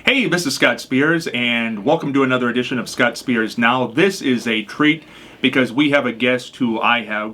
Hey, this is Scott Spears, and welcome to another edition of Scott Spears Now. This is a treat because we have a guest who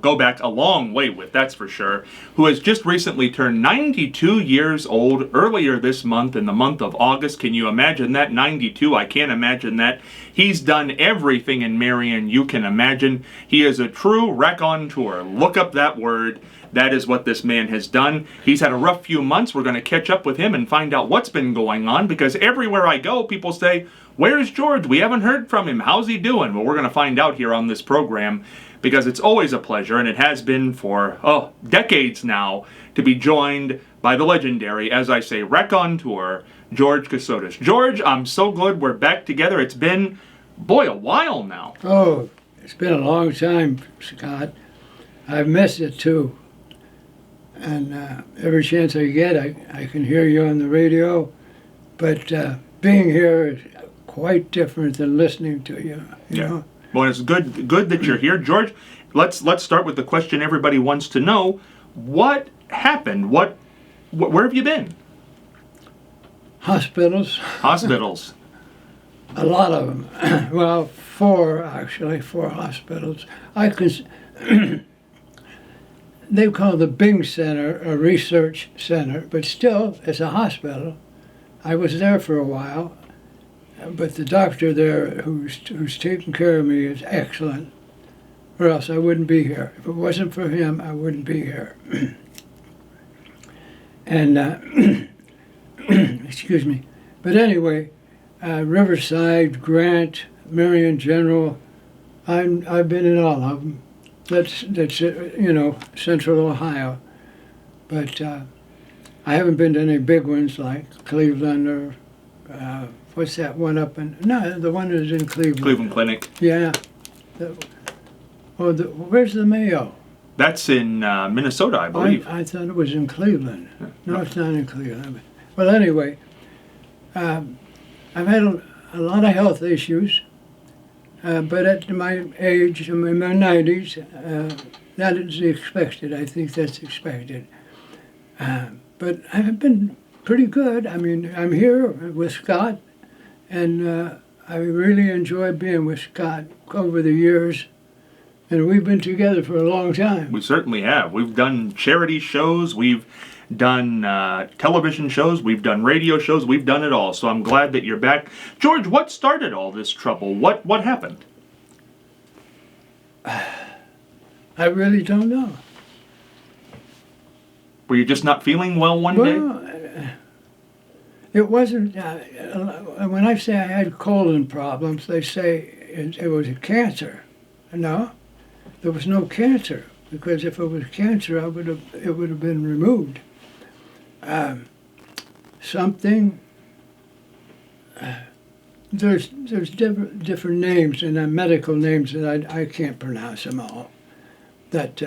go back a long way with, that's for sure, who has just recently turned 92 years old earlier this month, in the month of August. Can you imagine that? 92, I can't imagine that. He's done everything in Marion you can imagine. He is a true raconteur. Look up that word. That is what this man has done. He's had a rough few months. We're going to catch up with him and find out what's been going on, because everywhere I go, people say, "Where's George? We haven't heard from him. How's he doing?" Well, we're going to find out here on this program, because it's always a pleasure, and it has been for, decades now, to be joined by the legendary, as I say, raconteur, George Kasotis. George, I'm so glad we're back together. It's been, a while now. Oh, it's been a long time, Scott. I've missed it too. And every chance I get, I can hear you on the radio. But being here is quite different than listening to you. You know? Well, it's good that you're here, George. Let's start with the question everybody wants to know: what happened? Where have you been? Hospitals. Hospitals. A lot of them. Well, four hospitals. They call the Bing Center a research center, but still, it's a hospital. I was there for a while, but the doctor there who's taking care of me is excellent, or else I wouldn't be here. If it wasn't for him, I wouldn't be here. And, excuse me. But anyway, Riverside, Grant, Marion General, I've been in all of them. That's Central Ohio. But I haven't been to any big ones like Cleveland or what's that one up in? No, the one that's in Cleveland. Cleveland Clinic. Yeah. Where's the Mayo? That's in Minnesota, I believe. I thought it was in Cleveland. No, it's not in Cleveland. Well, anyway, I've had a lot of health issues. But at my age, in my 90s, that is expected. I think that's expected. But I've been pretty good. I mean, I'm here with Scott, and I really enjoy being with Scott over the years. And we've been together for a long time. We certainly have. We've done charity shows. We've done television shows. We've done radio shows. We've done it all. So I'm glad that you're back. George, what started all this trouble? What happened? I really don't know. Were you just not feeling well one day? It wasn't. When I say I had colon problems, they say it was a cancer. No, there was no cancer, because if it was cancer, it would have been removed. There's different names and medical names that I can't pronounce them all. But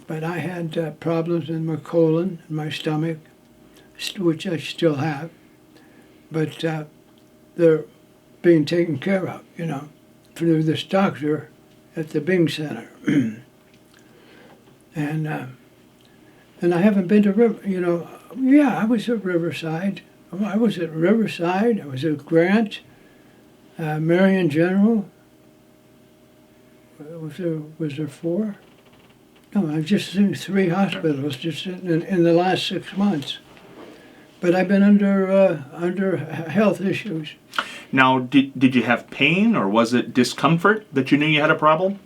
I had problems in my colon and my stomach, which I still have. But they're being taken care of, through this doctor at the Bing Center. And I haven't been to I was at Riverside. I was at Riverside. I was at Grant, Marion General. Was there four? No, I've just seen three hospitals just in the last 6 months. But I've been under health issues. Now, did you have pain, or was it discomfort that you knew you had a problem?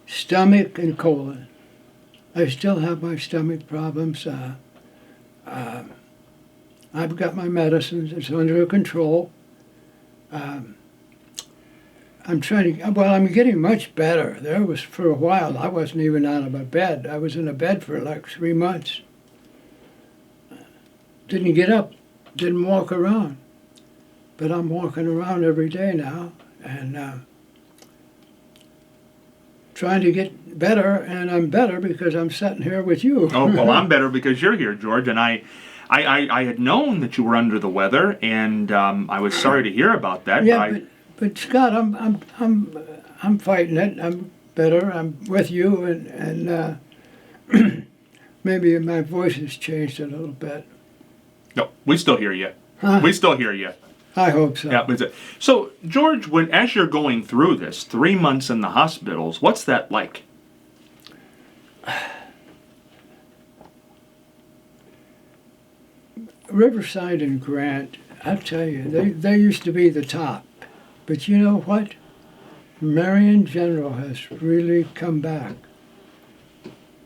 Stomach and colon. I still have my stomach problems. I've got my medicines. It's under control. I'm getting much better. For a while, I wasn't even out of my bed. I was in a bed for like 3 months. Didn't get up, didn't walk around. But I'm walking around every day now, and trying to get better, and I'm better because I'm sitting here with you. Oh, well, I'm better because you're here, George, and I had known that you were under the weather, and I was sorry to hear about that. Yeah, but Scott, I'm fighting it. I'm better. I'm with you, and maybe my voice has changed a little bit. No, we still hear you. Huh? We still hear you. I hope so. Yeah, so George, as you're going through this 3 months in the hospitals, what's that like? Riverside and Grant, I'll tell you, they used to be the top. But you know what? Marion General has really come back.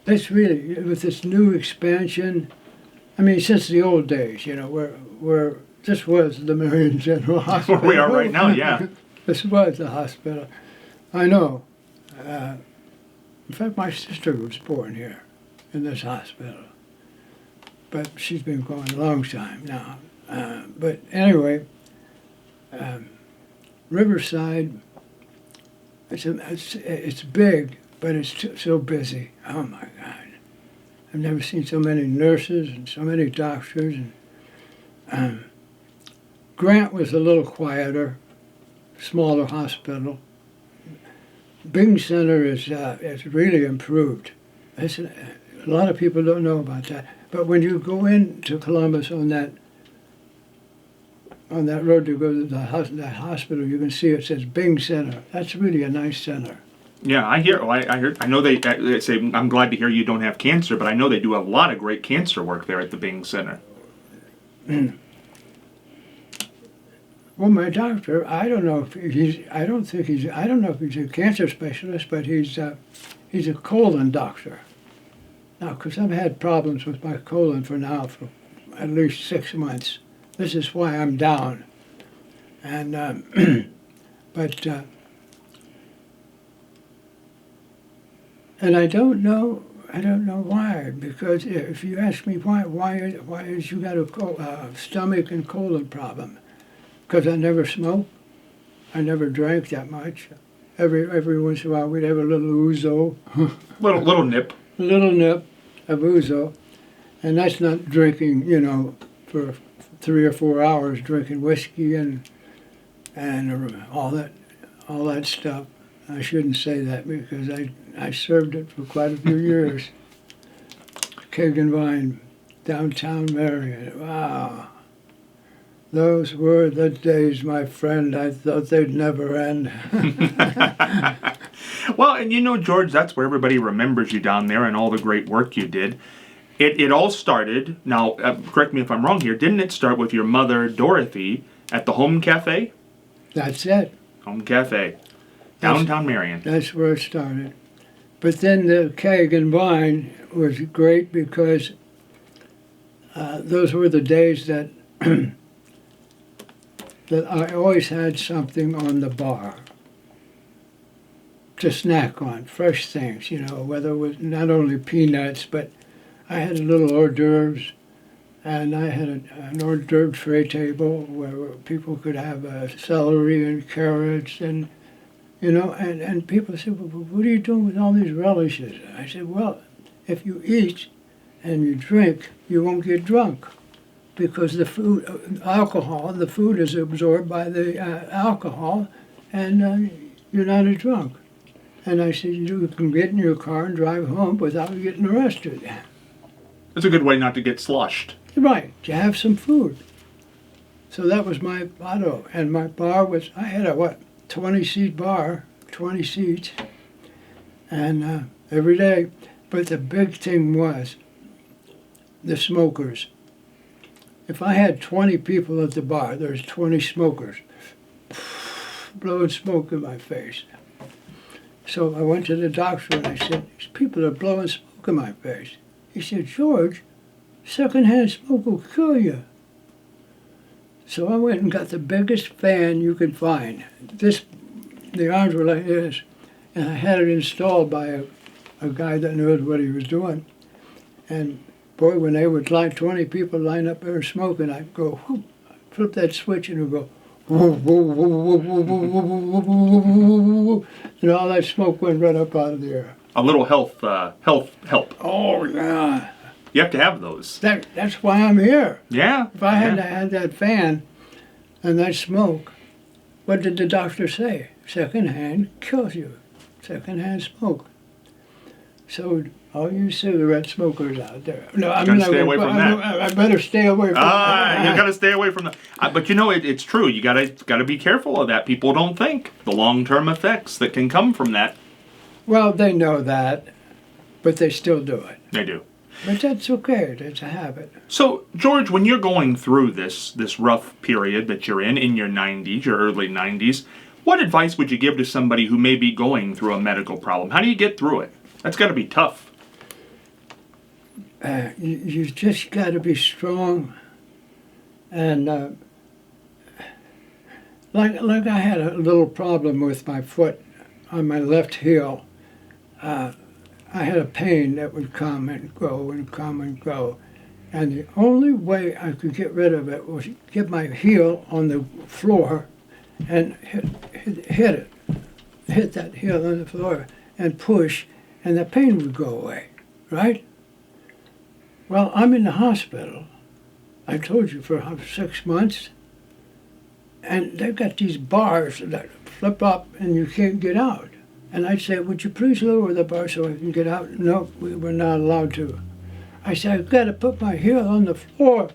It's really, with this new expansion, I mean, since the old days, where this was the Marion General Hospital. Where we are right now, yeah. This was the hospital. I know. In fact, my sister was born here in this hospital. But she's been going a long time now. But anyway, Riverside, it's big, but it's so busy. Oh my God. I've never seen so many nurses and so many doctors. And Grant was a little quieter, smaller hospital. Bing Center is really improved. A lot of people don't know about that. But when you go into Columbus on that road to go to that hospital, you can see it says Bing Center. That's really a nice center. Yeah, I hear. I know they say. I'm glad to hear you don't have cancer, but I know they do a lot of great cancer work there at the Bing Center. Well, my doctor, I don't know if he's a cancer specialist, but he's a colon doctor. Now, because I've had problems with my colon for at least 6 months. This is why I'm down. And and I don't know why. Because if you ask me why is you got a stomach and colon problem? Because I never smoked. I never drank that much. Every once in a while we'd have a little ouzo. little nip. A little nip of ouzo. And that's not drinking, for 3 or 4 hours, drinking whiskey and all that stuff. I shouldn't say that because I served it for quite a few years. Keg and Vine, downtown Marion. Wow. Those were the days, my friend. I thought they'd never end. Well, and George, that's where everybody remembers you down there and all the great work you did. It all started, now, correct me if I'm wrong here, didn't it start with your mother, Dorothy, at the Home Cafe? That's it. Home Cafe, downtown Marion. That's where it started. But then the Keg and Vine was great because those were the days that that I always had something on the bar to snack on, fresh things, whether it was not only peanuts, but I had a little hors d'oeuvres, and I had an hors d'oeuvre tray table where people could have celery and carrots and people said, well, what are you doing with all these relishes? I said, well, if you eat and you drink, you won't get drunk because the food is absorbed by the alcohol and you're not a drunk. And I said, you can get in your car and drive home without getting arrested. It's a good way not to get sloshed. Right, to have some food. So that was my motto. And my bar I had a 20-seat bar, 20 seats, and every day. But the big thing was the smokers. If I had 20 people at the bar, there's 20 smokers blowing smoke in my face. So I went to the doctor and I said, these people are blowing smoke in my face. He said, George, secondhand smoke will kill you. So I went and got the biggest fan you could find. The arms were like this, and I had it installed by a guy that knew what he was doing. And boy, when they would 20 people line up there smoking, I'd go, whoop, flip that switch and it would go, whoa, whoa, whoa, whoa, whoa, whoa, whoa, whoa, whoa, whoa, and all that smoke went right up out of the air. A little health help. Oh, yeah. You have to have those. That's why I'm here. Yeah. If I hadn't had that fan and that smoke, what did the doctor say? Secondhand kills you. Secondhand smoke. So all you cigarette smokers out there. No, I Gotta mean, stay away from that. I better stay away from that. You gotta stay away from that. But it's true. You gotta be careful of that. People don't think the long-term effects that can come from that. Well, they know that, but they still do it. They do. But that's okay. It's a habit. So, George, when you're going through this rough period that you're in your 90s, your early 90s, what advice would you give to somebody who may be going through a medical problem? How do you get through it? That's got to be tough. You just got to be strong, and like I had a little problem with my foot on my left heel. I had a pain that would come and go and come and go, and the only way I could get rid of it was get my heel on the floor and hit that heel on the floor and push, and the pain would go away, right? Well, I'm in the hospital, I told you, for 6 months, and they've got these bars that flip up and you can't get out. And I said, would you please lower the bar so I can get out? No, we were not allowed to. I said, I've got to put my heel on the floor.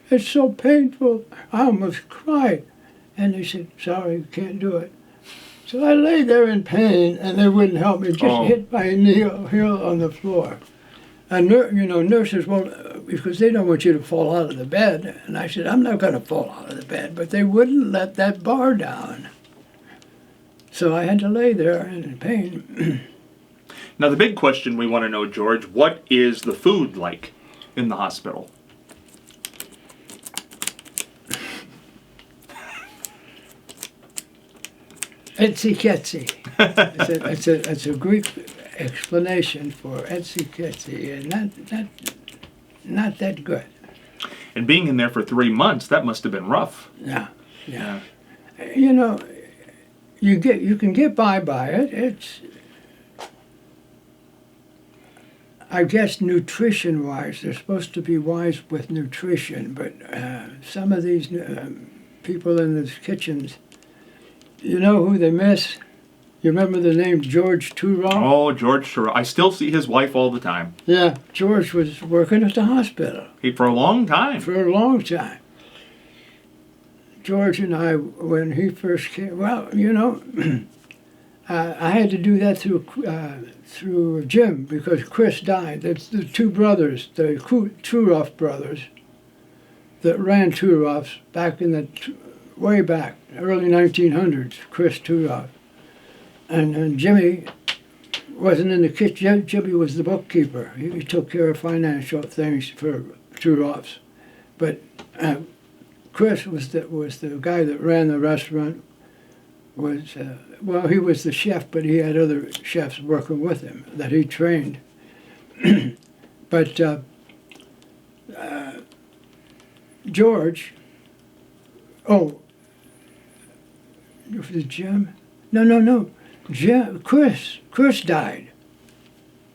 It's so painful. I almost cried. And they said, sorry, you can't do it. So I lay there in pain, and they wouldn't help me. Just hit my heel on the floor. And nurses won't, because they don't want you to fall out of the bed. And I said, I'm not going to fall out of the bed. But they wouldn't let that bar down. So I had to lay there in pain. Now, the big question we want to know, George, what is the food like in the hospital? Etsiketsi. It's a Greek explanation for etsiketsi, and not that good. And being in there for 3 months, that must have been rough. Yeah. You know, you can get by it. It's, I guess, nutrition-wise, they're supposed to be wise with nutrition, but some of these people in these kitchens, you know who they miss? You remember the name George Turoff? Oh, George Turoff. I still see his wife all the time. Yeah, George was working at the hospital. For a long time. For a long time. George and I, when he first came, well, you know, I had to do that through Jim, because Chris died. That's the two brothers, the Turoff brothers, that ran Turoff's back in the way back, early 1900s. Chris Turoff, and Jimmy wasn't in the kitchen. Jimmy was the bookkeeper. He took care of financial things for Turoff's, but Chris was the guy that ran the restaurant. He was the chef, but he had other chefs working with him that he trained. But George, was it Jim? No. Chris died.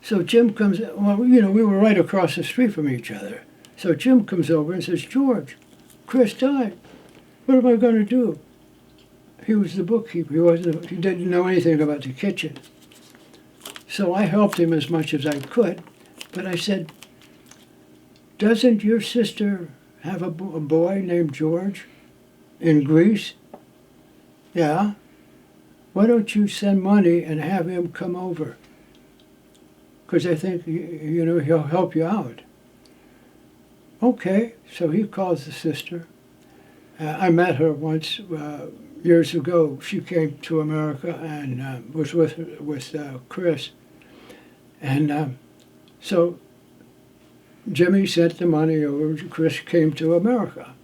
So Jim comes, well, you know, we were right across the street from each other. So Jim comes over and says, George, Chris died. What am I going to do? He was the bookkeeper. He didn't know anything about the kitchen. So I helped him as much as I could. But I said, doesn't your sister have a boy named George in Greece? Yeah. Why don't you send money and have him come over? Because I think, you know, he'll help you out. Okay. So he calls the sister. I met her once years ago. She came to America and was with Chris. And so Jimmy sent the money over. Chris came to America.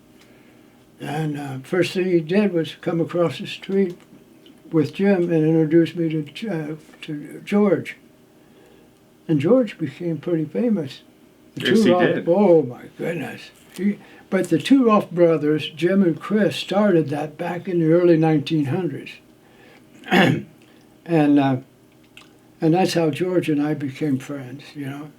And first thing he did was come across the street with Jim and introduced me to George. And George became pretty famous. Yes, he did. Oh, my goodness. But the Turoff brothers, Jim and Chris, started that back in the early 1900s. And that's how George and I became friends, you know.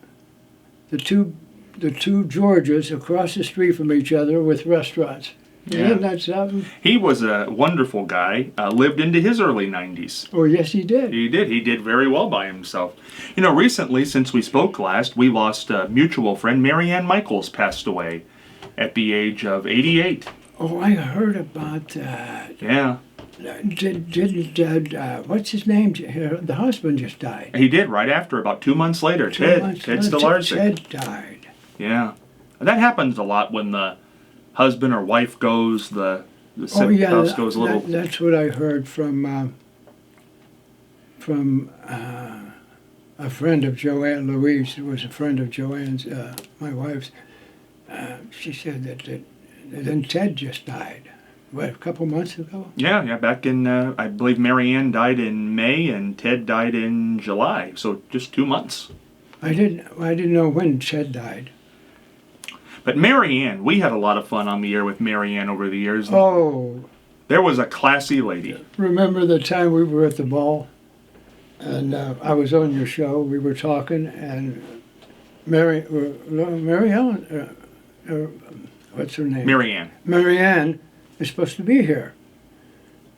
The two Georges across the street from each other with restaurants. Isn't that something? He was a wonderful guy. Lived into his early 90s. Oh, yes, he did. He did. He did very well by himself. You know, recently, since we spoke last, we lost a mutual friend. Marianne Michaels passed away at the age of 88. Oh, I heard about that. Yeah. What's his name? The husband just died. He did, right after, about 2 months later. Ted Stelarczyk. Ted died. Yeah. And that happens a lot when the husband or wife goes, the spouse goes a little... That's what I heard from a friend of Joanne, Louise, who was a friend of Joanne's, my wife's. She said that then Ted just died. What, a couple months ago? Yeah, back in, I believe Marianne died in May and Ted died in July, so just 2 months. I didn't know when Ted died. But Marianne, we had a lot of fun on the air with Marianne over the years. Oh. There was a classy lady. Remember the time we were at the ball? And I was on your show, we were talking, and Mary Ellen, what's her name? Marianne. Marianne is supposed to be here.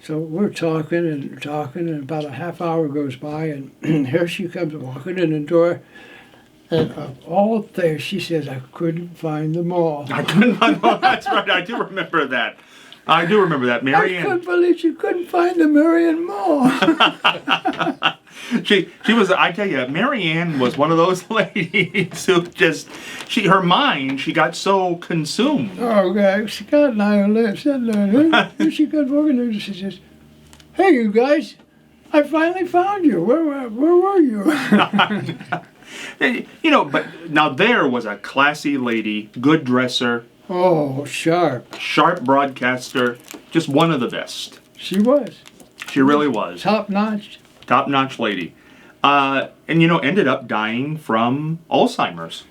So we're talking, and about a half hour goes by, and here she comes walking in the door, and of all things, she says, I couldn't find them all. I couldn't find them all. That's right, I do remember that. Marianne. I couldn't believe she couldn't find the Marianne Mall. She was, I tell you, Marianne was one of those ladies who just, her mind, she got so consumed. Oh, God, Scott and I were sitting there, and she comes walking there, and she says, hey, you guys, I finally found you. Where were you? You know, but now there was a classy lady, good dresser. Oh, sharp. Sharp broadcaster, just one of the best. She was. She really was. Top notch. Top-notch lady. And, you know, ended up dying from Alzheimer's.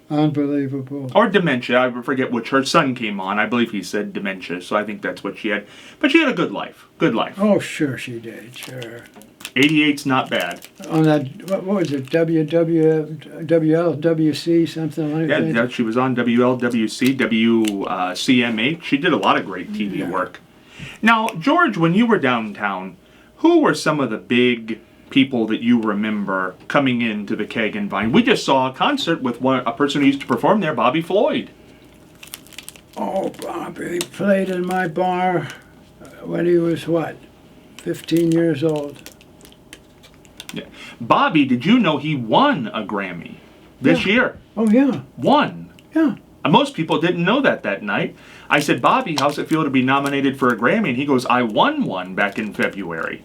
Unbelievable. Or dementia. I forget which. Her son came on. I believe he said dementia, so I think that's what she had. But she had a good life. Good life. Oh, sure she did. Sure. 88's not bad. On that, what was it, WLWC, something like that? Yeah, she was on WLWC, WCMH. She did a lot of great TV work. Now, George, when you were downtown, who were some of the big people that you remember coming into the Keg and Vine? We just saw a concert with a person who used to perform there, Bobby Floyd. Oh, Bobby played in my bar when he was, 15 years old. Yeah. Bobby, did you know he won a Grammy this year? Oh, yeah. Won. Yeah. Most people didn't know that night. I said, Bobby, how's it feel to be nominated for a Grammy? And he goes, I won one back in February.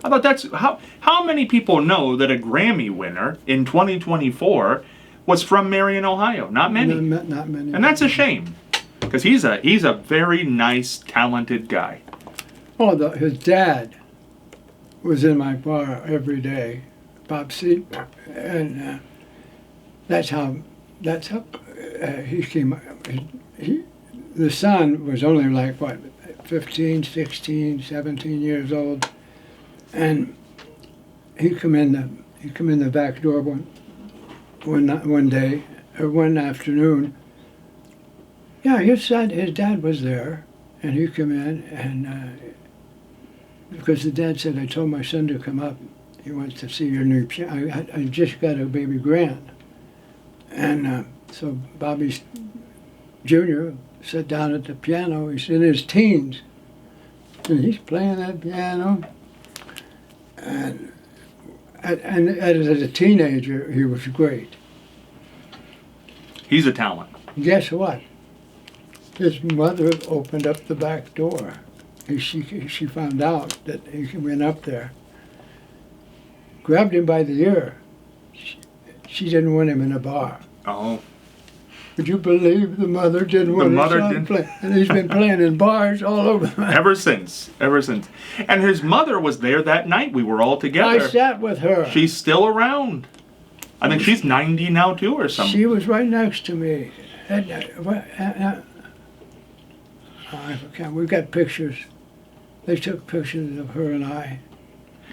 I thought that's, how many people know that a Grammy winner in 2024 was from Marion, Ohio? Not many. Not many. And that's a shame, because he's a very nice, talented guy. Oh, his dad was in my bar every day, Bob C. And that's how he came. The son was only like, 15, 16, 17 years old. And he come in the back door one day, or one afternoon. Yeah, his dad was there, and he come in, and because the dad said, I told my son to come up. He wants to see your new piano. I just got a baby grand. And so Bobby Jr. sat down at the piano. He's in his teens, and he's playing that piano. And as a teenager, he was great. He's a talent. Guess what? His mother opened up the back door. She found out that he went up there, grabbed him by the ear. She didn't want him in a bar. Oh. Would you believe the mother didn't want his son play? And he's been playing in bars all over. Ever since. And his mother was there that night. We were all together. I sat with her. She's still around. I think she's 90 now too, or something. She was right next to me. We've got pictures. They took pictures of her and I.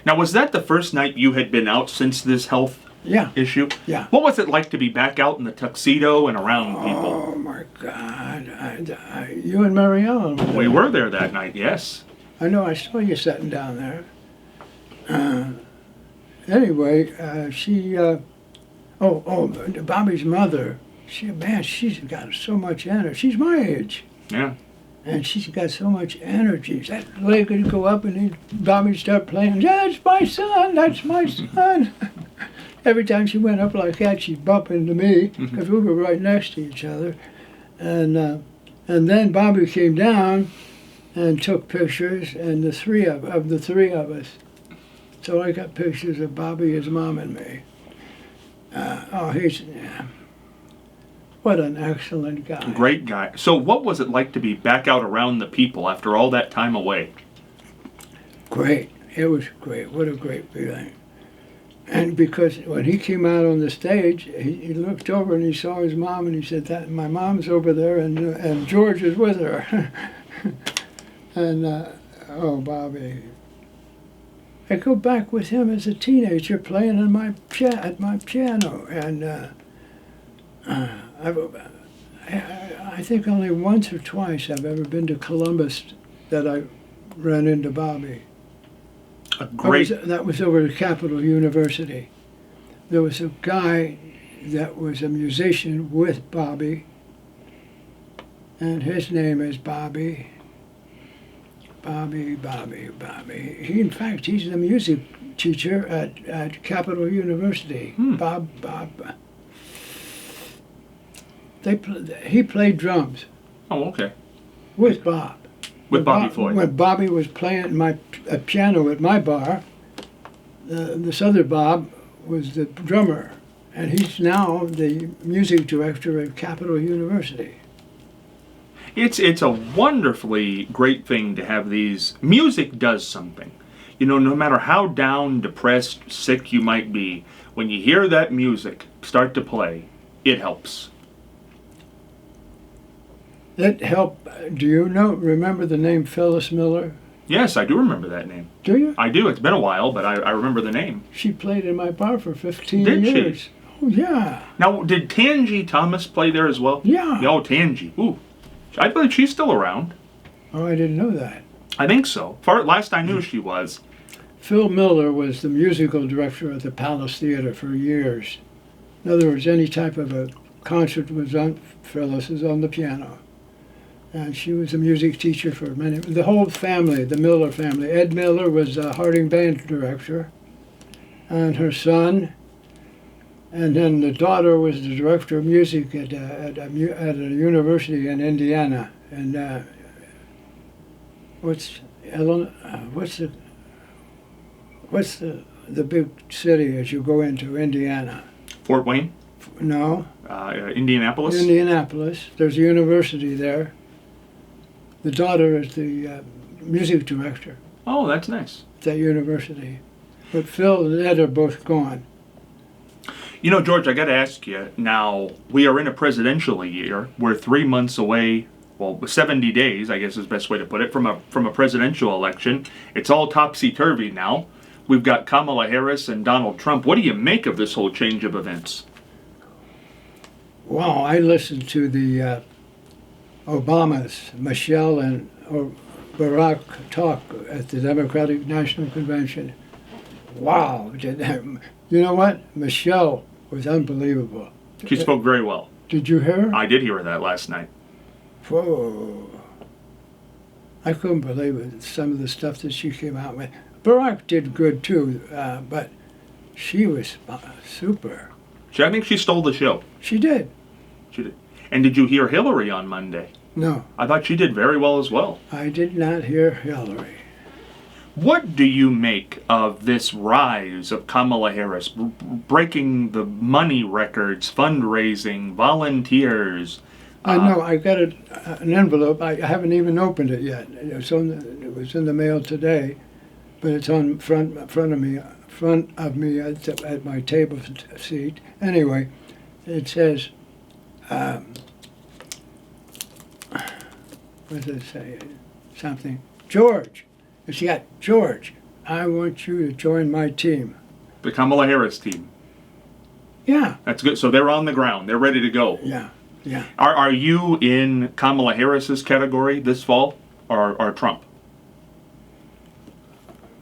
Now, was that the first night you had been out since this health Yeah. issue. Yeah. What was it like to be back out in the tuxedo and around people? Oh my God! You and Mary Ellen. We were there that night, yes. I know. I saw you sitting down there. Anyway, Bobby's mother. She's got so much energy. She's my age. Yeah. And she's got so much energy. That leg would go up and Bobby'd start playing. That's my son. That's my son. Every time she went up like that, she'd bump into me because we were right next to each other. And then Bobby came down and took pictures, and the three of us. So I got pictures of Bobby, his mom, and me. What an excellent guy. Great guy. So what was it like to be back out around the people after all that time away? Great. It was great. What a great feeling. And because when he came out on the stage, he looked over and he saw his mom and he said, "That my mom's over there and George is with her." And, Bobby. I go back with him as a teenager playing on at my piano. And I think only once or twice I've ever been to Columbus that I ran into Bobby. That was over at Capital University. There was a guy that was a musician with Bobby, and his name is Bobby. Bobby. In fact, he's the music teacher at Capital University. Bob. He played drums. Oh, okay. With Bob. With Bobby Floyd. When Bobby was playing a piano at my bar, this other Bob was the drummer, and he's now the music director at Capital University. It's a wonderfully great thing to have these. Music does something. You know, no matter how down, depressed, sick you might be, when you hear that music start to play, it helps. It helped. Do you remember the name Phyllis Miller? Yes, I do remember that name. Do you? I do. It's been a while, but I remember the name. She played in my bar for 15 Did years. she? Oh, yeah. Now, did Tangi Thomas play there as well? Yeah. Oh, Tangi. Ooh. I believe she's still around. Oh, I didn't know that. I think so. Last I knew, she was. Phil Miller was the musical director at the Palace Theater for years. In other words, any type of a concert was on, Phyllis is on the piano. And she was a music teacher for the whole family, the Miller family. Ed Miller was a Harding band director, and her son, and then the daughter was the director of music at a university in Indiana. And what's the big city as you go into Indiana? Fort Wayne? No. Indianapolis? Indianapolis. There's a university there. The daughter is the music director Oh, that's nice. at that university. But Phil and Ed are both gone. You know, George, I got to ask you, now, we are in a presidential year. We're 3 months away, well, 70 days, I guess is the best way to put it, from a presidential election. It's all topsy-turvy now. We've got Kamala Harris and Donald Trump. What do you make of this whole change of events? Wow, I listened to the Obamas, Michelle and Barack talk at the Democratic National Convention. Wow. You know what? Michelle was unbelievable. She spoke very well. Did you hear her? I did hear that last night. Whoa. I couldn't believe it, some of the stuff that she came out with. Barack did good too, but she was super. I think she stole the show. She did. She did. And did you hear Hillary on Monday? No. I thought she did very well as well. I did not hear Hillary. What do you make of this rise of Kamala Harris, breaking the money records, fundraising, volunteers? I know. I got an envelope. I haven't even opened it yet. It was in the mail today, but it's on front of me at my table seat. Anyway, it says. What does it say? Something. George. She got, George, I want you to join my team. The Kamala Harris team. Yeah, That's good. So they're on the ground. They're ready to go. yeah, yeah. Are you in Kamala Harris's category this fall, or Trump?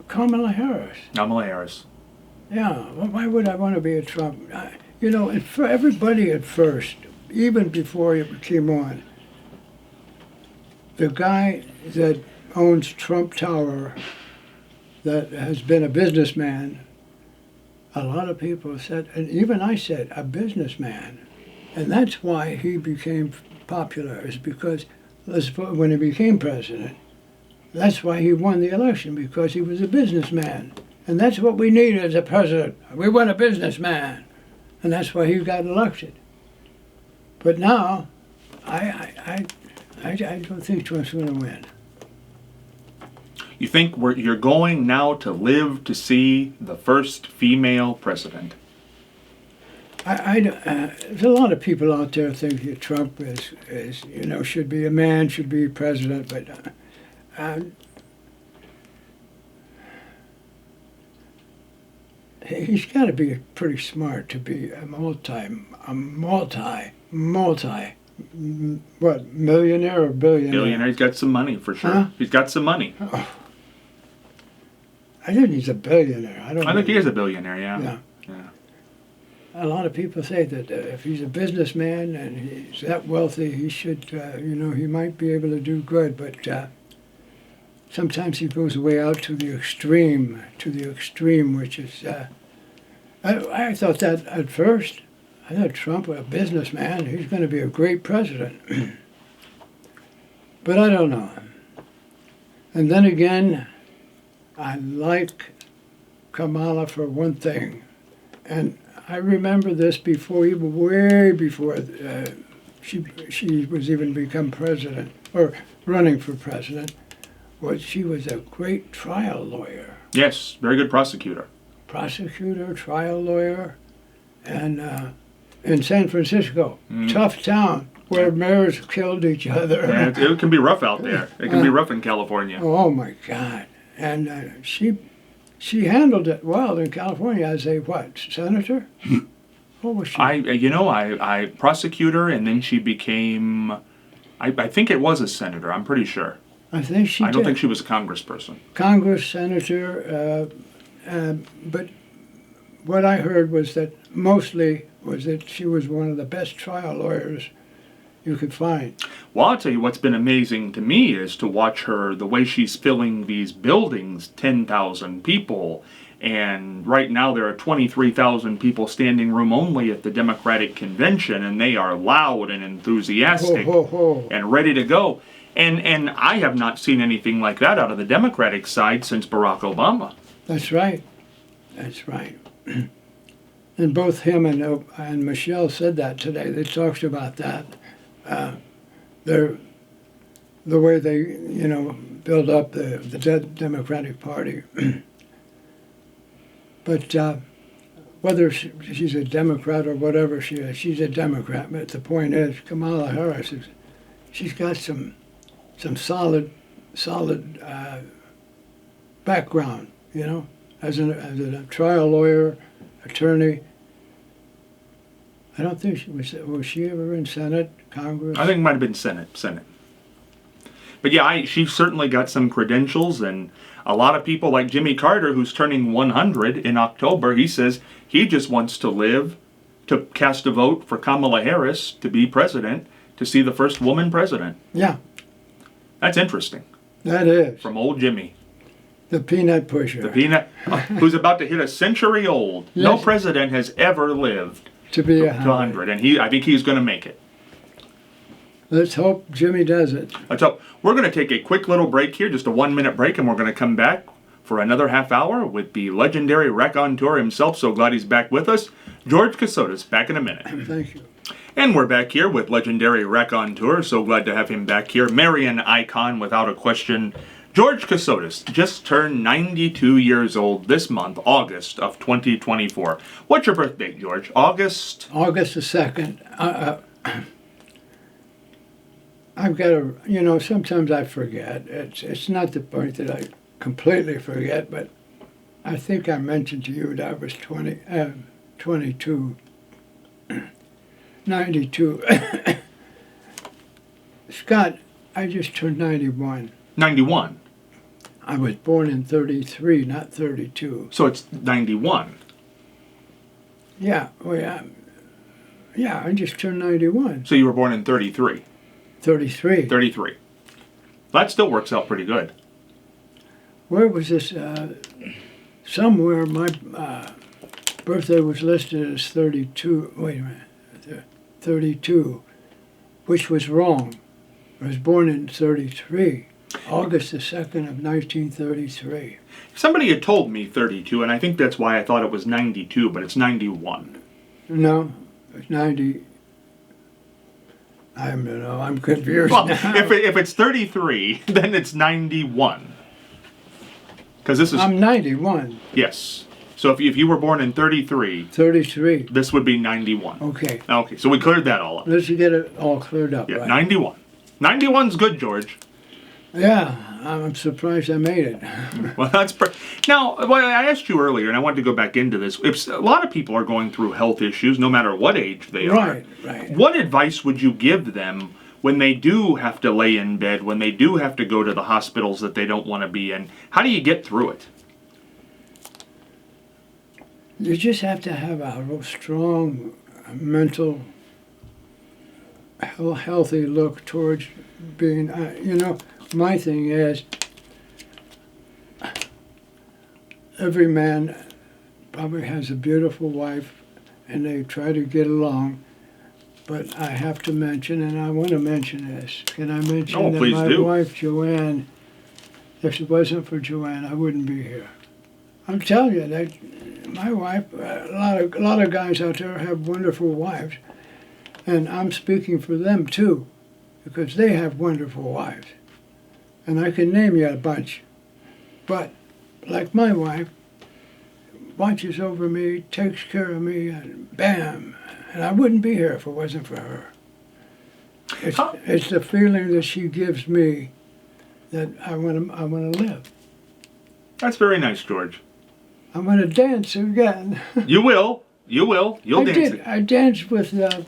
Kamala Harris. Kamala Harris. Yeah, well, why would I want to be a Trump? You know, and for everybody at first, even before it came on, the guy that owns Trump Tower, that has been a businessman, a lot of people said, and even I said, a businessman. And that's why he became popular, is because when he became president, that's why he won the election, because he was a businessman. And that's what we need as a president. We want a businessman. And that's why he got elected. But now, I don't think Trump's going to win. You think you're going now to live to see the first female president? There's a lot of people out there think that Trump is should be a man, should be president, but he's got to be pretty smart to be a millionaire or billionaire? Billionaire. He's got some money for sure. Huh? He's got some money. Oh. I think he's a billionaire. I think he is a billionaire. Yeah. Yeah. Yeah. A lot of people say that if he's a businessman and he's that wealthy, he should, he might be able to do good. But sometimes he goes way out to the extreme, which is. I thought that at first. I thought Trump was a businessman. He's going to be a great president. But I don't know. And then again, I like Kamala for one thing. And I remember this before, even way before she was even become president, or running for president, was she was a great trial lawyer. Yes, very good prosecutor. Trial lawyer, and in San Francisco, tough town where mayors killed each other. Yeah, it can be rough out there. It can be rough in California. Oh my God! And she handled it well in California as a senator? What was she? I prosecutor, and then she became. I think it was a senator. I'm pretty sure. I think she. I don't think she was a congressperson. Congress senator, but what I heard was that mostly was that she was one of the best trial lawyers you could find. Well, I'll tell you what's been amazing to me is to watch her, the way she's filling these buildings, 10,000 people. And right now there are 23,000 people standing room only at the Democratic convention, and they are loud and enthusiastic and ready to go. And I have not seen anything like that out of the Democratic side since Barack Obama. That's right. That's right. And both him and Michelle said that today. They talked about that. The way they, build up the Democratic Party. But whether she's a Democrat or whatever she is, she's a Democrat. But the point is, Kamala Harris she's got some solid background, as a trial lawyer, attorney. I don't think was she ever in Senate, Congress? I think it might have been Senate. But yeah, she certainly got some credentials, and a lot of people like Jimmy Carter, who's turning 100 in October, he says he just wants to live to cast a vote for Kamala Harris to be president, to see the first woman president. Yeah. That's interesting. That is. From old Jimmy. The peanut pusher. The peanut, who's about to hit a century old. Yes. No president has ever lived to be 100, and I think he's going to make it. Let's hope Jimmy does it. Let's hope. We're going to take a quick little break here, just a 1-minute break, and we're going to come back for another half hour with the legendary raconteur himself. So glad he's back with us, George Kasotis. Back in a minute. Thank you. And we're back here with legendary raconteur. So glad to have him back here. Marion icon, without a question. George Kasotis just turned 92 years old this month, August of 2024. What's your birthday, George? August? August the 2nd. I've got sometimes I forget. It's not the point that I completely forget, but I think I mentioned to you that I was 22 92. Scott, I just turned 91. 91. I was born in 33, not 32. So it's 91. Yeah, well, yeah, I just turned 91. So you were born in 33. 33. 33. That still works out pretty good. Where was this? Somewhere my birthday was listed as 32. Wait a minute. 32, which was wrong. I was born in 33. August the 2nd of 1933. Somebody had told me 32, and I think that's why I thought it was 92, but it's 91. No, it's 90. I don't know. I'm confused Well, now. if it's 33, then it's 91. Because this is... I'm 91. Yes. So if you were born in 33, 33. this would be 91. Okay. Okay, so we cleared that all up. Let's get it all cleared up. Yeah, right? 91. 91's good, George. Yeah, I'm surprised I made it. Well, that's now. Well, I asked you earlier, and I wanted to go back into this. If a lot of people are going through health issues, no matter what age they are. Right. What advice would you give them when they do have to lay in bed, when they do have to go to the hospitals that they don't want to be in? How do you get through it? You just have to have a real strong mental, healthy look towards being, my thing is, every man probably has a beautiful wife and they try to get along, but I have to mention, and I want to mention this, can I mention that please my do. wife, Joanne, if it wasn't for Joanne, I wouldn't be here. I'm telling you that my wife, a lot of guys out there have wonderful wives, and I'm speaking for them too, because they have wonderful wives. And I can name you a bunch. But like my wife, watches over me, takes care of me, and bam, and I wouldn't be here if it wasn't for her. It's the feeling that she gives me that I want to live. That's very nice, George. I'm going to dance again. You will. You'll dance. I danced with at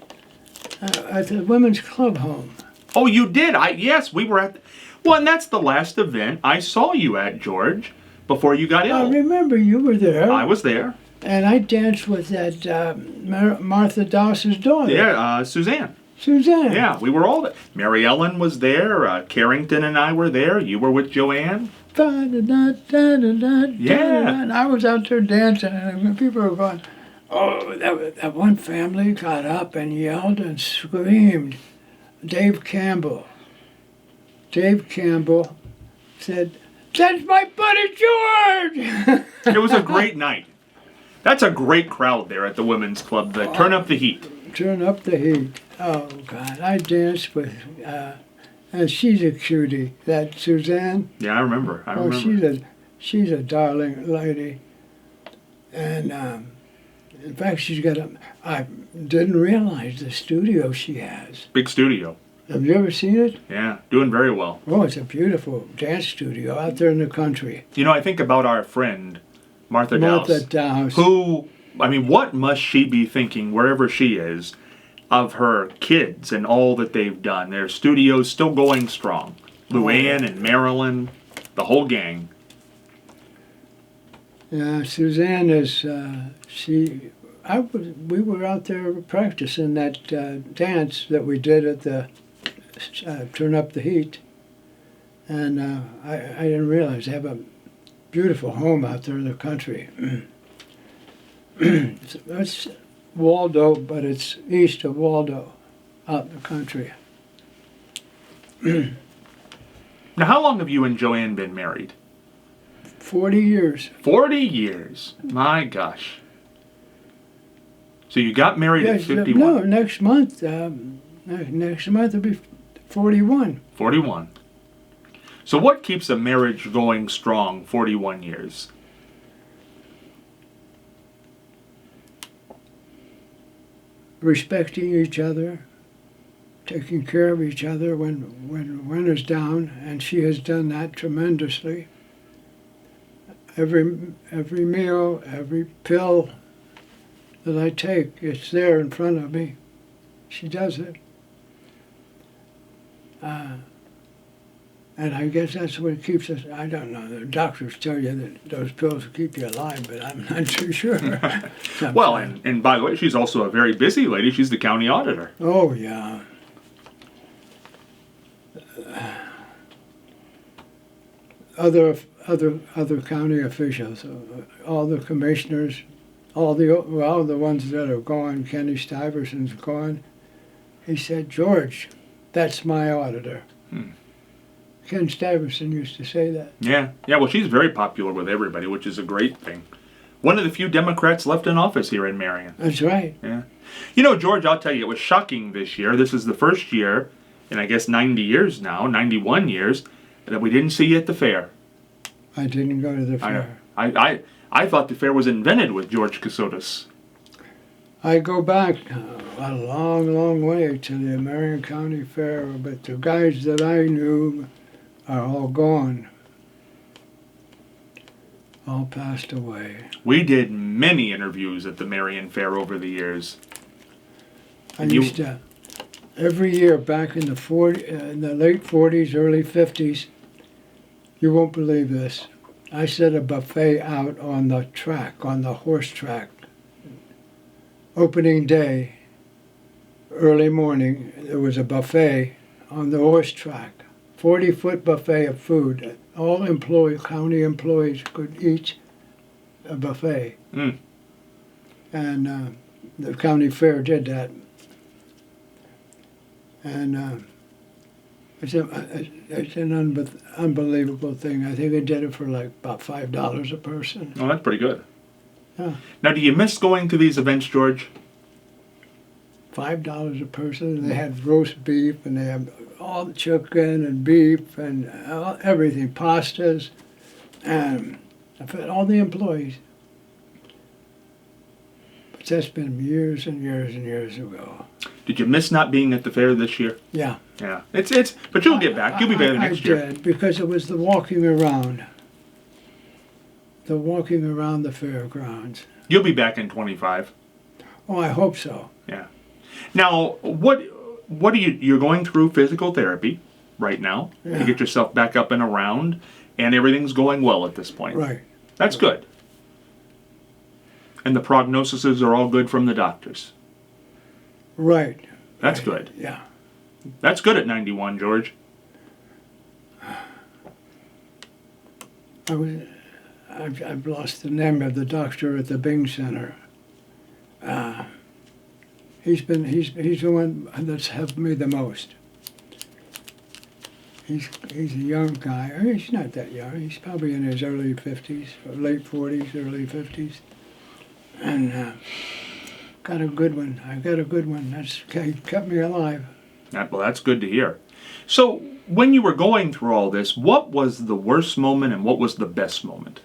the women's club home. Oh, you did? Yes, we were at... Well, and that's the last event I saw you at, George, before you got I ill. remember you were there. I was there. And I danced with that Martha Dawson's daughter. Yeah, Suzanne. Suzanne. Yeah, we were all there. Mary Ellen was there. Carrington and I were there. You were with Joanne. Yeah. And I was out there dancing, and people were going, oh, that one family got up and yelled and screamed. Dave Campbell said, "That's my buddy George!" It was a great night. That's a great crowd there at the women's club. Turn up the heat. Turn up the heat. Oh, God. I danced with, and she's a cutie, that Suzanne. Yeah, I remember. She's a darling lady. And in fact, I didn't realize the studio she has. Big studio. Have you ever seen it? Yeah, doing very well. Oh, it's a beautiful dance studio out there in the country. You know, I think about our friend, Martha Dowse. Who, I mean, what must she be thinking, wherever she is, of her kids and all that they've done? Their studio's still going strong. Luann and Marilyn, the whole gang. Yeah, Suzanne is, we were out there practicing that dance that we did at the Turn Up the Heat. And I didn't realize they have a beautiful home out there in the country. It's Waldo, but it's east of Waldo, out in the country. Now, how long have you and Joanne been married? 40 years. 40 years. My gosh. So you got married at 51. No, next month it'll be 41. 41. So what keeps a marriage going strong 41 years? Respecting each other, taking care of each other when one is down, and she has done that tremendously. Every meal, every pill, that I take. It's there in front of me. She does it. And I guess that's what keeps us. I don't know. The doctors tell you that those pills keep you alive, but I'm not too sure. Well, and by the way, she's also a very busy lady. She's the county auditor. Oh, yeah. Other county officials, all the commissioners, all the ones that are gone. Kenny Stiverson's gone. He said, "George, that's my auditor." Ken Stiverson used to say that. Yeah. Well, she's very popular with everybody, which is a great thing. One of the few Democrats left in office here in Marion. That's right. Yeah. George, I'll tell you, it was shocking this year. This is the first year in, I guess, 90 years now, 91 years, that we didn't see you at the fair. I didn't go to the fair. I thought the fair was invented with George Kasotis. I go back a long, long way to the Marion County Fair, but the guys that I knew are all gone. All passed away. We did many interviews at the Marion Fair over the years. I used to, every year back in the late 40s, early 50s, you won't believe this, I set a buffet out on the track, on the horse track. Opening day, early morning, there was a buffet on the horse track. 40-foot buffet of food. All county employees could eat a buffet. And the county fair did that. And it's an unbelievable thing. I think they did it for like about $5 a person. Oh, that's pretty good. Yeah. Now, do you miss going to these events, George? $5 a person. They had roast beef, and they had all the chicken and beef and everything, pastas, and I fed all the employees. But that's been years and years and years ago. Did you miss not being at the fair this year? Yeah. Yeah. But you'll get back. You'll be better next year. I did, because it was the walking around. The walking around the fairgrounds. You'll be back in 25. Oh, I hope so. Yeah. Now, what are you're going through physical therapy right now to get yourself back up and around, and everything's going well at this point. Right. That's good. And the prognoses are all good from the doctors. Right. That's good. Yeah. That's good at 91, George. I've lost the name of the doctor at the Bing Center. He's the one that's helped me the most. He's a young guy. He's not that young. He's probably in his early 50s, or late 40s, early 50s. And got a good one. I got a good one. That's kept me alive. Well, that's good to hear. So, when you were going through all this, what was the worst moment and what was the best moment?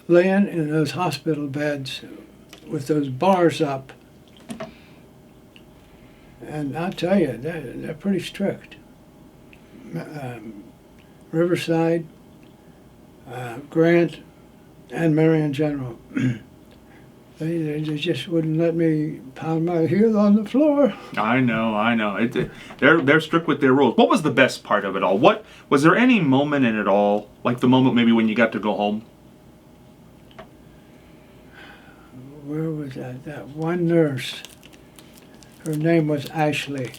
Laying in those hospital beds with those bars up. And I'll tell you, they're pretty strict. Riverside, Grant, and Marion General. They just wouldn't let me pound my heel on the floor. I know. They're strict with their rules. What was the best part of it all? What was there any moment in it all, like the moment maybe when you got to go home? Where was that? That one nurse. Her name was Ashley.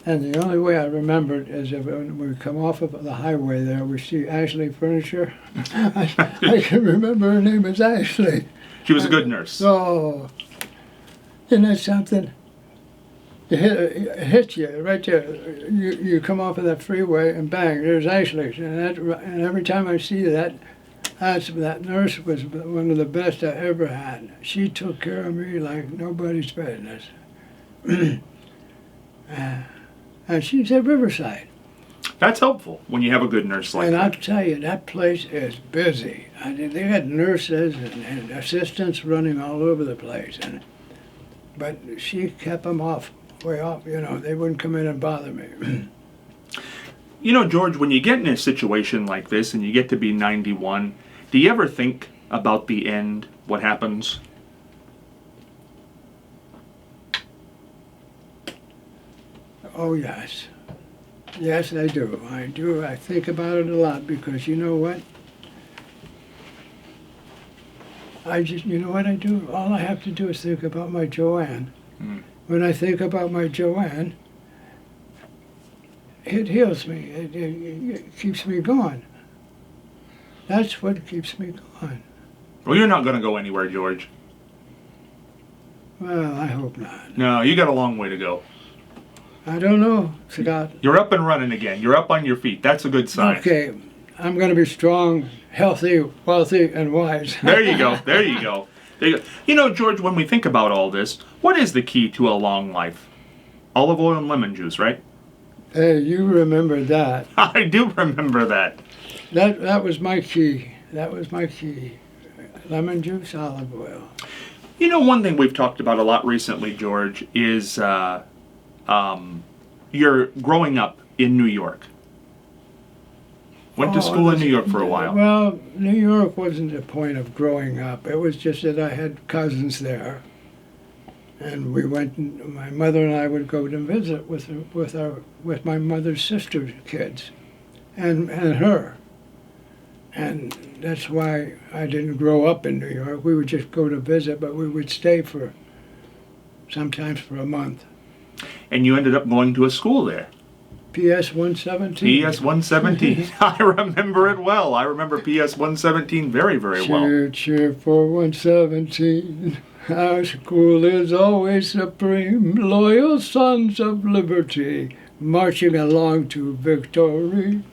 And the only way I remembered is if when we come off of the highway there, we see Ashley Furniture. I can remember her name is Ashley. She was a good nurse. Oh, isn't that something? It hits you right there. You come off of that freeway and bang, there's Ashley. And every time I see that, that nurse was one of the best I ever had. She took care of me like nobody's business. And she's at Riverside. That's helpful when you have a good nurse like that. And that. I'll tell you, that place is busy. I mean, they had nurses and assistants running all over the place. But she kept them way off. They wouldn't come in and bother me. George, when you get in a situation like this and you get to be 91, Do you ever think about the end? What happens? Oh, yes. Yes, I do. I do. I think about it a lot because you know what? You know what I do? All I have to do is think about my Joanne. Mm. When I think about my Joanne, it heals me. It keeps me going. That's what keeps me going. Well, you're not going to go anywhere, George. Well, I hope not. No, you got a long way to go. I don't know, Scott. You're up and running again. You're up on your feet. That's a good sign. Okay, I'm going to be strong, healthy, wealthy, and wise. There you go. There you go. There you go. You know, George, when we think about all this, what is the key to a long life? Olive oil and lemon juice, right? Hey, you remember that. I do remember that. That was my key. That was my key. Lemon juice, olive oil. You know, one thing we've talked about a lot recently, George, is you're growing up in New York. Went to school in New York for a while. Well, New York wasn't the point of growing up. It was just that I had cousins there. And we went, my mother and I would go to visit with my mother's sister's kids and her. And that's why I didn't grow up in New York. We would just go to visit, but we would stay sometimes for a month. And you ended up going to a school there. PS 117. PS 117. I remember it well. I remember PS 117 very, very well. Cheer, cheer for 117. Our school is always supreme. Loyal sons of liberty, marching along to victory.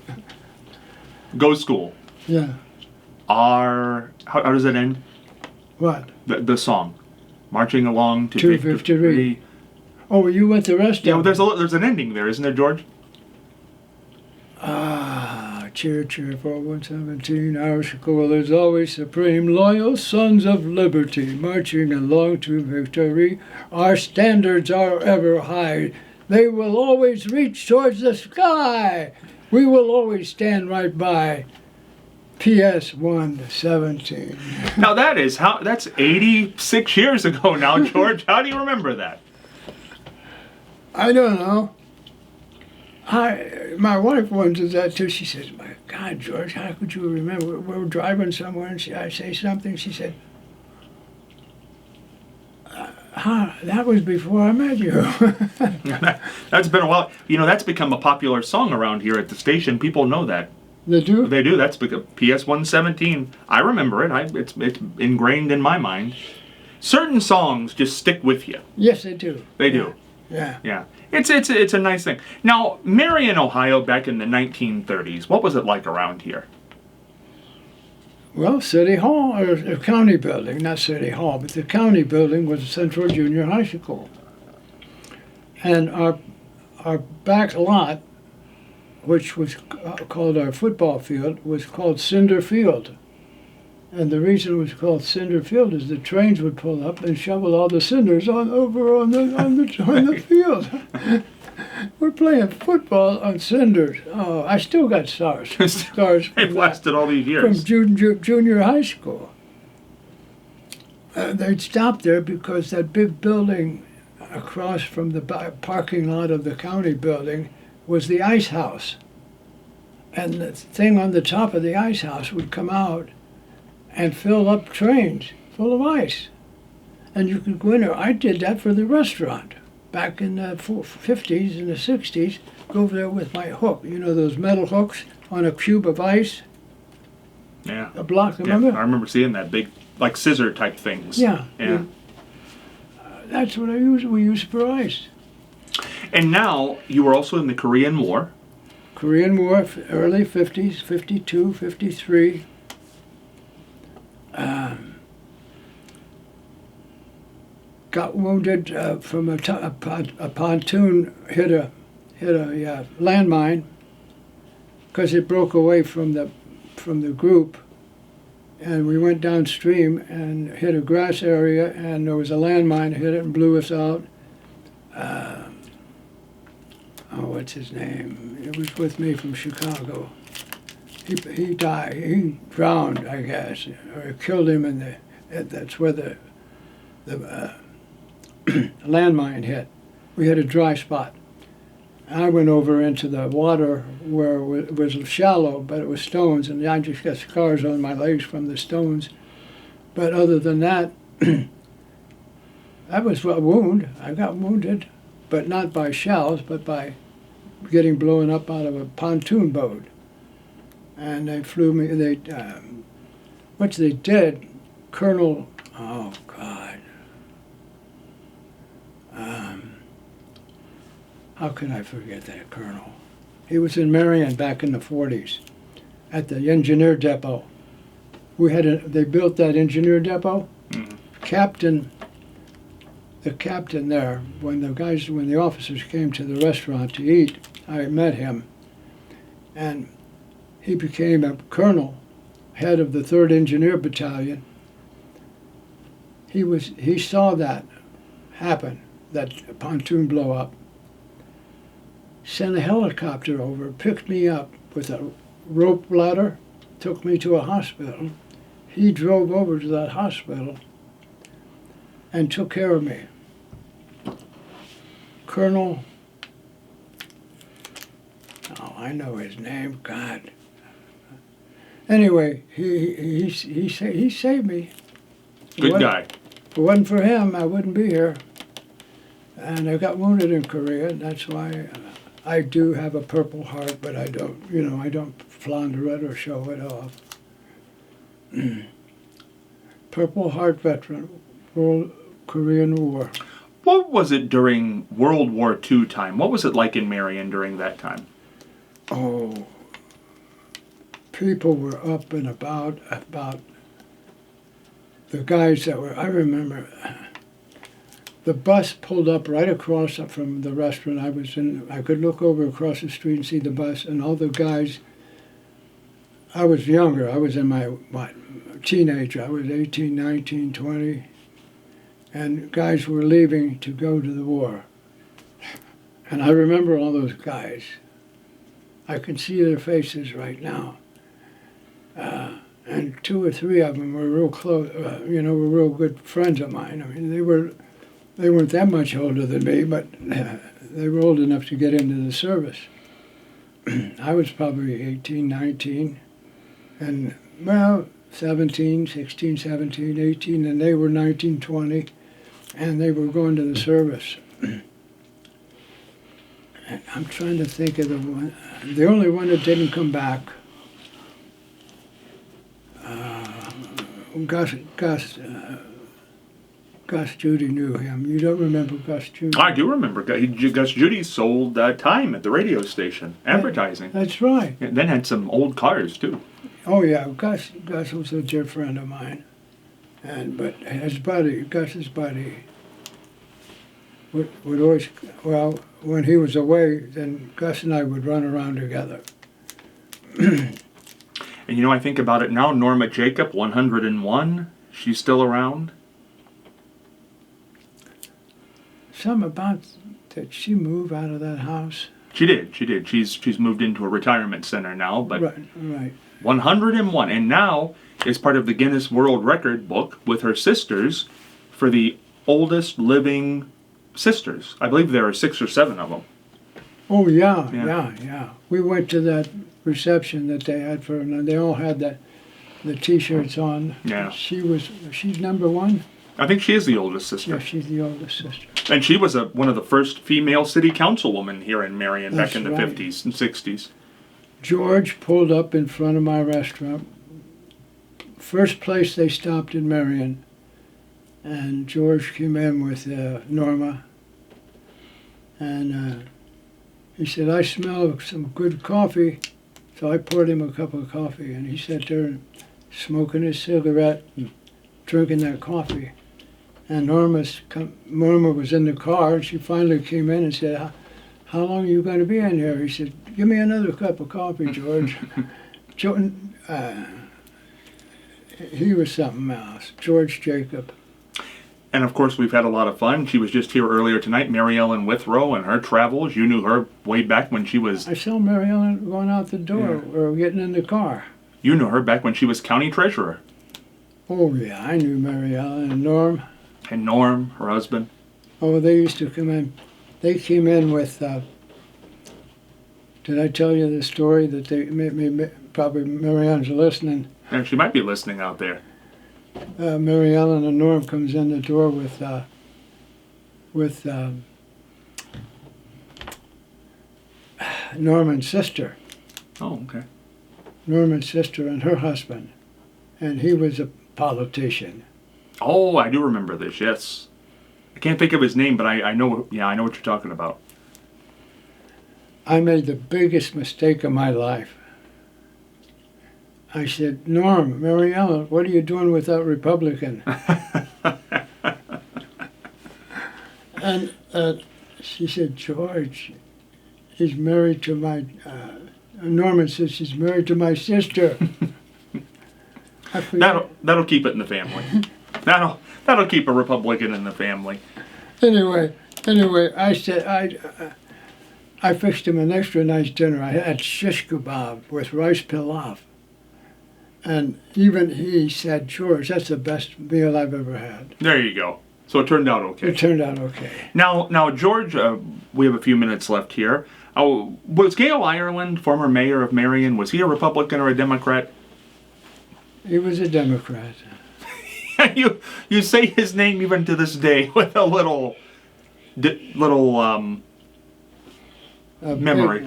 Go school. Yeah. How does it end? What? The song. Marching along To victory. Oh, you went the rest Yeah, of well, there's an ending there, isn't there, George? Cheer, cheer for 117. Our school is always supreme. Loyal sons of liberty, marching along to victory. Our standards are ever high. They will always reach towards the sky. We will always stand right by. PS 117. Now that's 86 years ago now, George. How do you remember that? I don't know. My wife wonders that too. She says, "My God, George, how could you remember? We were driving somewhere, and I say something. She said, that was before I met you." That's been a while. You know, that's become a popular song around here at the station. People know that. They do? They do. That's because PS 117. I remember it. It's ingrained in my mind. Certain songs just stick with you. Yes, they do. They do. Yeah. Yeah. It's a nice thing. Now, Marion, Ohio, back in the 1930s, what was it like around here? Well, City Hall, or the county building, not City Hall, but the county building was Central Junior High School. And our back lot, which was called our football field, was called Cinder Field. And the reason it was called Cinder Field is the trains would pull up and shovel all the cinders over on the field. We're playing football on cinders. Oh, I still got scars. They've lasted all these years. From junior high school. They'd stop there because that big building across from the parking lot of the county building was the ice house. And the thing on the top of the ice house would come out and fill up trains full of ice. And you could go in there. I did that for the restaurant back in the 50s and the 60s. Go over there with my hook. You know those metal hooks on a cube of ice? Yeah. A block, remember? Yeah, I remember seeing that big, like scissor type things. Yeah. Yeah. That's what we used for ice. And now, you were also in the Korean War. Korean War, early 50s, 52, 53. Got wounded from a pontoon hit a landmine because it broke away from the group, and we went downstream and hit a grass area, and there was a landmine hit it and blew us out. What's his name? He was with me from Chicago. he died. He drowned, I guess, or it killed him in the. That's where the landmine hit. We had a dry spot. I went over into the water where it was shallow, but it was stones, and I just got scars on my legs from the stones. But other than that, that was a wound. I got wounded, but not by shells, but by getting blown up out of a pontoon boat. And they flew me, what they did, Colonel, oh God, how can I forget that colonel? He was in Marion back in the 40s at the engineer depot. They built that engineer depot. Mm-hmm. The captain there, when the officers came to the restaurant to eat, I met him. And he became a colonel, head of the 3rd Engineer Battalion. He saw that happen, that pontoon blow up. Sent a helicopter over, picked me up with a rope ladder, took me to a hospital. He drove over to that hospital and took care of me. Colonel, oh, I know his name, God. Anyway, he saved me. Good guy. If it wasn't for him, I wouldn't be here. And I got wounded in Korea, and that's why I do have a Purple Heart, but I don't flounder it or show it off. Purple Heart veteran, Korean War. What was it during World War II time? What was it like in Marion during that time? Oh, people were up and about the guys that were, I remember, the bus pulled up right across from the restaurant I was in. I could look over across the street and see the bus, and all the guys, I was younger. I was in my, teenager. I was 18, 19, 20. And guys were leaving to go to the war. And I remember all those guys. I can see their faces right now. And 2 or 3 of them were real close, were real good friends of mine. I mean, they weren't that much older than me, but they were old enough to get into the service. I was probably 18, 19, and, 17, 16, 17, 18, and they were 19, 20, and they were going to the service. And I'm trying to think of the only one that didn't come back. Gus Judy knew him. You don't remember Gus Judy? I do remember. Gus Judy sold time at the radio station, advertising. That's right. And then had some old cars, too. Oh, yeah. Gus was a dear friend of mine. But Gus's buddy, would always, when he was away, then Gus and I would run around together. And I think about it now, Norma Jacob, 101, she's still around. Something about, did she move out of that house? She did. She's moved into a retirement center now, but right. 101, and now is part of the Guinness World Record book with her sisters for the oldest living sisters. I believe there are 6 or 7 of them. Oh, yeah. We went to that reception that they had for them, and they all had the T-shirts on. Yeah. She's number 1? I think she is the oldest sister. Yeah, she's the oldest sister. And she was one of the first female city councilwomen here in Marion That's back in the right. 50s and 60s. George pulled up in front of my restaurant. First place they stopped in Marion. And George came in with Norma. And he said, I smell some good coffee. So I poured him a cup of coffee. And he sat there smoking his cigarette and drinking that coffee. And Norma was in the car, and she finally came in and said, how long are you going to be in here? He said, give me another cup of coffee, George. He was something else, George Jacob. And of course, we've had a lot of fun. She was just here earlier tonight, Mary Ellen Withrow, and her travels. You knew her way back when she was. I saw Mary Ellen going out the door or getting in the car. You knew her back when she was county treasurer. Oh, yeah, I knew Mary Ellen and Norm. And Norm, her husband. Oh, they used to come in. They came in with, did I tell you the story that probably Mary Ellen's listening. And she might be listening out there. Mary Ellen and Norm comes in the door with Norman's sister. Oh, okay. Norman's sister and her husband. And he was a politician. Oh, I do remember this, yes. I can't think of his name, but I know, I know what you're talking about. I made the biggest mistake of my life. I said, Norm, Mary Ellen, what are you doing with that Republican? And she said, George, he's married to my, Norman says she's married to my sister. That'll keep it in the family. That'll keep a Republican in the family. Anyway, I said, I fixed him an extra nice dinner. I had shish kebab with rice pilaf. And even he said, George, that's the best meal I've ever had. There you go. So it turned out okay. It turned out okay. Now, George, we have a few minutes left here. Was Gale Ireland, former mayor of Marion, was he a Republican or a Democrat? He was a Democrat. You say his name even to this day with a little memory.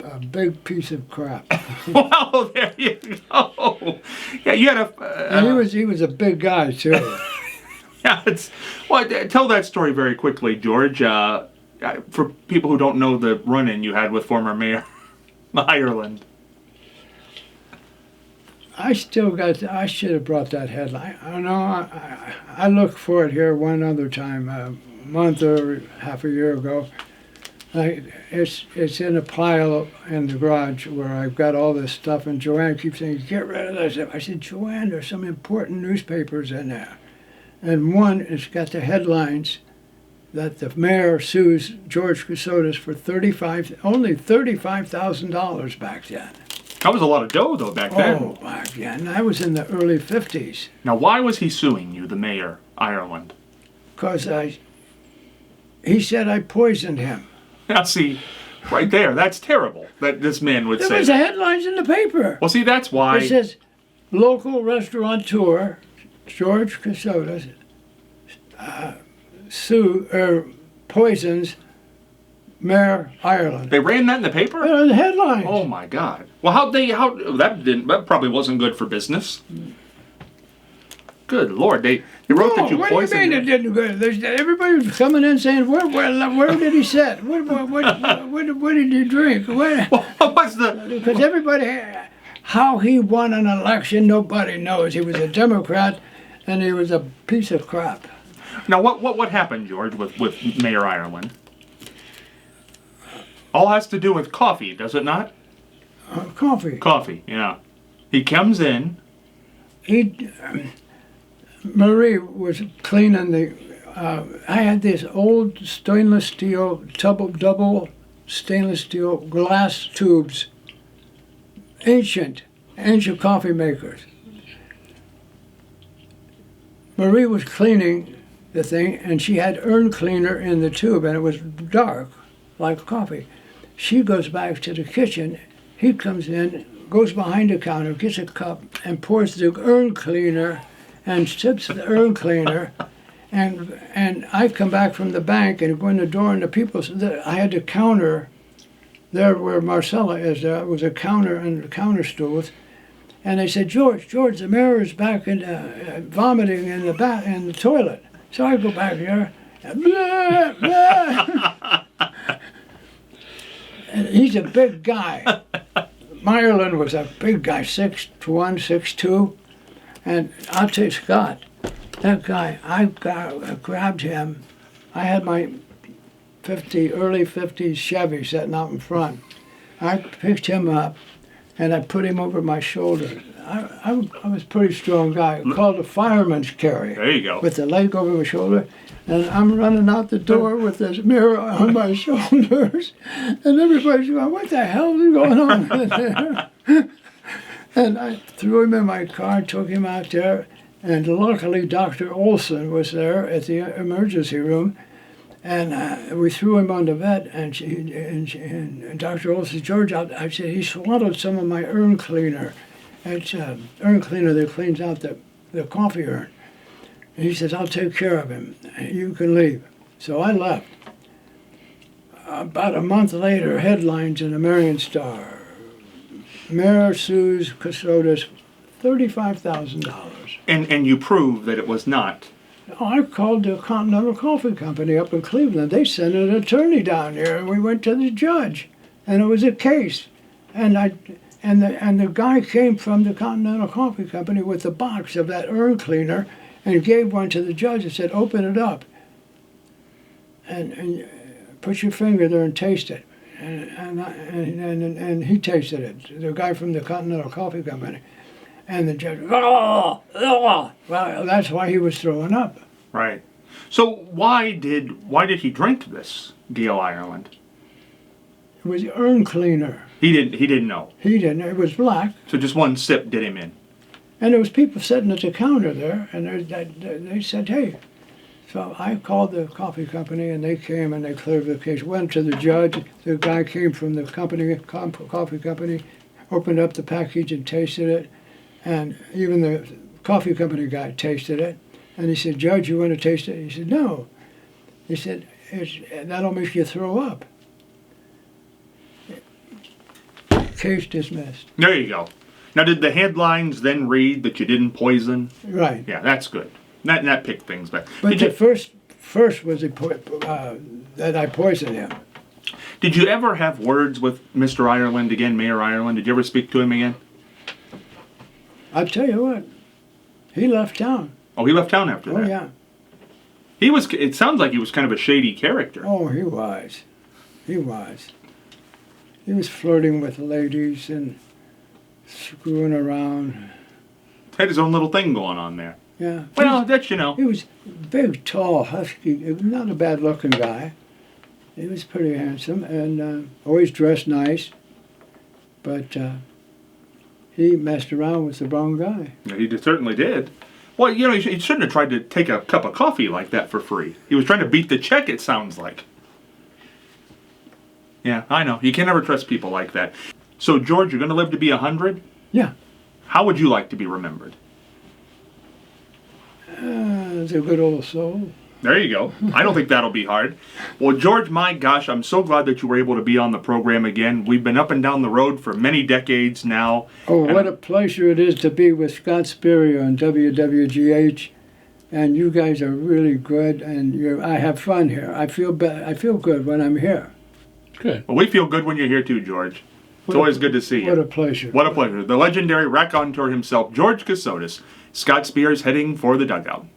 A big piece of crap. Well, there you go. Yeah, you had and he was a big guy too. Yeah, tell that story very quickly, George. For people who don't know the run-in you had with former Mayor Ireland. I should have brought that headline. I don't know. I looked for it here one other time, a month or half a year ago. It's in a pile in the garage where I've got all this stuff, and Joanne keeps saying, get rid of this. I said, Joanne, there's some important newspapers in there. And one, it's got the headlines that the mayor sues George Kasotis for only $35,000 back then. That was a lot of dough, though, back then. Oh, back then. I was in the early 50s. Now, why was he suing you, the mayor, Ireland? Because he said I poisoned him. Now, see, right there, that's terrible that this man would say. There was the headlines in the paper. Well, see, that's why. It says, local restaurateur George Kasotis poisons Mayor Ireland. They ran that in the paper? The headlines. Oh, my God. Well, that probably wasn't good for business. Good Lord, they wrote that you poisoned. What do you mean it didn't go? Everybody was coming in saying, where did he sit? What did he drink? What was the... Because everybody, how he won an election, nobody knows. He was a Democrat, and he was a piece of crap. Now, what happened, George, with Mayor Ireland? All has to do with coffee, does it not? Coffee. Coffee, yeah. He comes in. Marie was cleaning the. I had this old stainless steel, double stainless steel glass tubes, ancient coffee makers. Marie was cleaning the thing, and she had urn cleaner in the tube, and it was dark, like coffee. She goes back to the kitchen. He comes in, goes behind the counter, gets a cup, and pours the urn cleaner, and sips the urn cleaner. And I come back from the bank and go in the door, and the people, I had the counter there where Marcella is. There was a counter and the counter stools. And they said, George, the mayor is back in vomiting in the toilet. So I go back there, blah, blah. And he's a big guy. Ireland was a big guy, 6'1", 6'2". And I'll tell you, Scott, that guy, I grabbed him. I had my early 50s Chevy sitting out in front. I picked him up, and I put him over my shoulder. I was a pretty strong guy, called a fireman's carry. There you go. With the leg over my shoulder, and I'm running out the door with this mirror on my shoulders, and everybody's going, "What the hell is going on in there?" And I threw him in my car, took him out there, and luckily Dr. Olson was there at the emergency room, and we threw him on the vet, and Dr. Olson, "George," I said, "he swallowed some of my urn cleaner." It's urn cleaner that cleans out the coffee urn. And he says, "I'll take care of him. You can leave." So I left. About a month later, headlines in the Marion Star. Mayor sues Kasotis $35,000. And you prove that it was not. I called the Continental Coffee Company up in Cleveland. They sent an attorney down there, and we went to the judge, and it was a case. And the guy came from the Continental Coffee Company with the box of that urn cleaner, and gave one to the judge and said, "Open it up, and put your finger there and taste it." And he tasted it, the guy from the Continental Coffee Company. And the judge, "Oh, oh." Well, that's why he was throwing up. Right. So why did he drink this, Gale Ireland? It was urn cleaner. He didn't know. He didn't. It was black. So just one sip did him in. And there was people sitting at the counter there, and they said, "Hey." So I called the coffee company, and they came and they cleared the case. Went to the judge. The guy came from the coffee company, opened up the package and tasted it. And even the coffee company guy tasted it. And he said, "Judge, you want to taste it?" He said, "No." He said, "That'll make you throw up." Case dismissed. There you go. Now, did the headlines then read that you didn't poison? Right. Yeah, that's good. That picked things back. But the first was that I poisoned him. Did you ever have words with Mr. Ireland again, Mayor Ireland? Did you ever speak to him again? I'll tell you what, he left town. Oh, he left town after that? Oh, yeah. It sounds like he was kind of a shady character. Oh, he was. He was. He was flirting with ladies and screwing around. Had his own little thing going on there. Yeah. Well, that's, you know. He was big, tall, husky, not a bad-looking guy. He was pretty handsome and always dressed nice. But he messed around with the wrong guy. Yeah, he certainly did. Well, you know, he shouldn't have tried to take a cup of coffee like that for free. He was trying to beat the check, it sounds like. Yeah, I know. You can never trust people like that. So, George, you're going to live to be 100? Yeah. How would you like to be remembered? As a good old soul. There you go. I don't think that'll be hard. Well, George, my gosh, I'm so glad that you were able to be on the program again. We've been up and down the road for many decades now. Oh, what a pleasure it is to be with Scott Spurrier on WWGH. And you guys are really good, and I have fun here. I feel good when I'm here. Good. Well, we feel good when you're here too, George. It's always good to see you. What a pleasure. What a pleasure. The legendary raconteur himself, George Kasotis. Scott Spears heading for the dugout.